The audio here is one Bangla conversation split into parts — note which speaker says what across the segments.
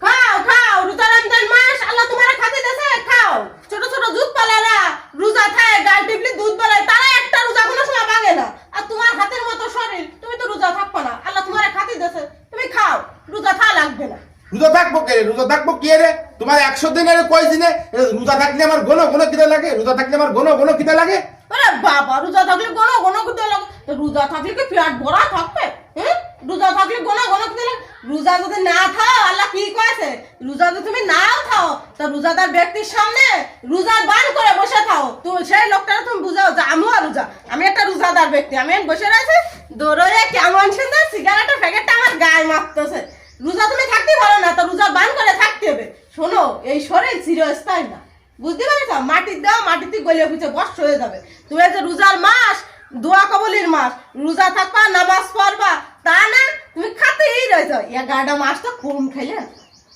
Speaker 1: খাও খাও, রোজা রমজান মাস আল্লাহ তোমার খাতে দেছে, খাও। ছোট ছোট দুধ পালারা রোজা খায়, ডাল টিপলি দুধ পালায়, তারা একটা রোজা কোনো সময় ভাঙে না। আর তোমার হাতের মতো শরীর, তুমি তো রোজা থাকবে না। আল্লাহ তোমার খাতে দেছে, তুমি খাও, রোজা থা লাগবে না।
Speaker 2: রোজা থাকবো কে রে? রোজা থাকবো কে রে? তোমার 100 দিনের কয় দিনে রোজা থাকলে আমার ঘন ঘন খিদে লাগে? রোজা থাকলে আমার ঘন ঘন খিদে লাগে?
Speaker 1: আরে বাবা, রোজা থাকলে ঘন ঘন খিদে লাগে? রোজা থাকলে কি পেট ভরা থাকবে? হ্যাঁ, রোজা থাকলে ঘন ঘন খিদে লাগে? রোজা যদি না থাও, আল্লাহ কি কয়েছে, রোজা যদি তুমি নাও থাও, তা রোজাদার ব্যক্তির সামনে রোজা বান করে বসে থাও। তুমি সেই লোকটা তুমি বুঝাও যে আমিও রোজা, আমি একটা রোজাদার ব্যক্তি, আমি বসে রয়েছি দৌড়ে কেমন সুন্দর সিগারেটের প্যাকেটটা আমার গায়ে মারতেছে। রোজা তুমি থাকতে পারো না, তো রোজা বান করে থাকতে হবে। শোনো, এই শরীর চিরস্থায়ী না, বুঝতে পারছ? মাটির দাও, মাটিতে গলিয়ে ফুচে বর্ষ হয়ে যাবে। তুমি যে রোজার মাস, দোয়া কবুলির মাস, রোজা থাকবা, নামাজ পড়বা, তা না, তুমি খাতেই রয়েছ। 11টা মাস তো কম খাইলে,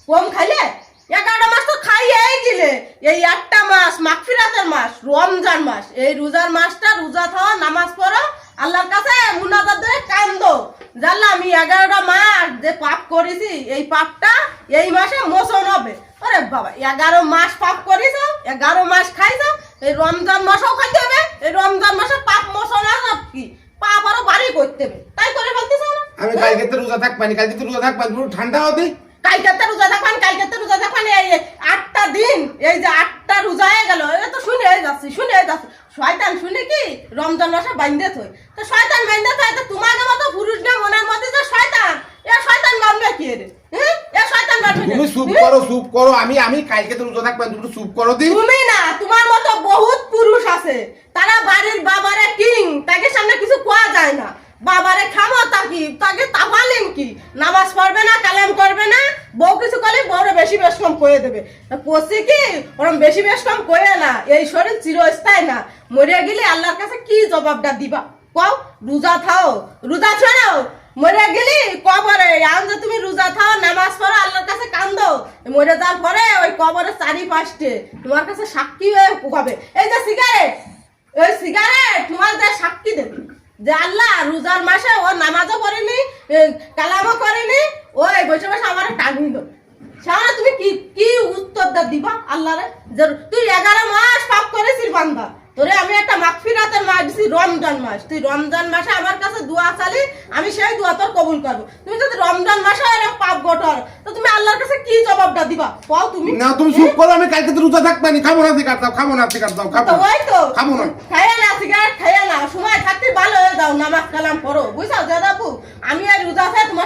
Speaker 1: কম খাইলে 11টা মাস তো খাইয়েই দিলে। এই একটা মাস মাগফিরাতের মাস, রমজান মাস, এই রোজার মাসটা রোজা থাও, নামাজ পড়ো, আল্লাহর কাছে মুনাজাত দিয়ে কান্দো, জানলা আমি 11টা মাস যে পাপ করেছি, এই পাপটা এই মাসে মোচন হবে। আরে বাবা, 11 মাস পাপ করেছ, 11 মাস খাইছ, এই রমজান মাসও খাইতে হবে। এই রমজান মাসে পাপ মোচন আসব কি, পাপ আরো বাড়ি করতে হবে, তাই করে ফেলতেছ না?
Speaker 2: আমি কালকে তো রোজা থাকবানি, কালকে তো রোজা থাকবানি, পুরো ঠান্ডা হতে।
Speaker 1: কালকে রোজা থাকবেন, কালকে রোজা থাকবেন, এই 8টা দিন, এই যে 8টা রোজা হয়ে গেল, এ তো শুনে যাচ্ছি, শুনে যাচ্ছি। শয়তান শুনে কি রমজান মাসে বান্ধে থই, তো শয়তান বান্ধে থই, তো তোমার মতো পুরুষ না মনের মধ্যে যে শয়তান, এ শয়তান বানবে কি রে? হ্যাঁ, এ শয়তান বানবে।
Speaker 2: তুমি চুপ করো, চুপ করো। আমি কালকে তো রোজা থাকবানি, তুমি চুপ করো দি।
Speaker 1: তুমি না, তোমার মতো বহুত পুরুষ আছে, তারা বাড়ির বাবারে কিং, তাকে সামনে কিছু কোয়া যায় না। বাবারে খামো তাকি, তাকে তাফালেন কি, নামাজ পড়বে না, কালাম করবে না, বউ কিছু করলে বউরে বেশি বেশ কম করে দেবে। পড়ছি কি ওরম বেশি বেশ কম করে না, এই শরীর চিরস্থায়ী না। মরে গেলে আল্লাহর কাছে কি জবাবটা দিবা কও? রোজা থাও, রোজা ছাড়াও, মরে গেলি কবরে আন যে তুমি রোজা থাও, নামাজ পড়ো, আল্লাহর কাছে কান্দো, মরে যাওয়ার পরে ওই কবরের চারিপাশে তোমার কাছে সাক্ষী হয়ে হবে। এই যে সিগারেট, ওই সিগারেট তোমার যে সাক্ষী দেবে যে আল্লাহ রোজার মাসে ও নামাজও করেনি, কালামও করেনি, ওই বসে বসে আমার টাঙিল। সামনে তুমি কি কি উত্তর দিবা আল্লাহরে যে তুই 11 মাস পাপ করেছিস বান্দা, তোরে আমি একটা মাগফিরাতের মাস দিছি, রমজান মাস, তুই রমজান মাসে আমার কাছে দোয়া চালি, আমি সেই দোয়া তোর কবুল করবো। তুমি যদি রমজান মাসে এরকম পাপ গঠর, তো তুমি আল্লাহর কাছে কি জবাবটা দিবা কও? তুমি
Speaker 2: না, তুমি চুপ করো। আমি কালকে তো রোজা থাকবানি, খাবো না সিগারেট দাও, খাবো না সিগারেট দাও, খাবো
Speaker 1: তো ওই তো
Speaker 2: খাবো না।
Speaker 1: খাইয়া না সিগারেট, খাইয়া না, সময় থাকতে ভালো হয়ে যাও, নামাজ কালাম পড়ো, বুঝছো দাদাবু? আমি আর রোজা আছে তোমার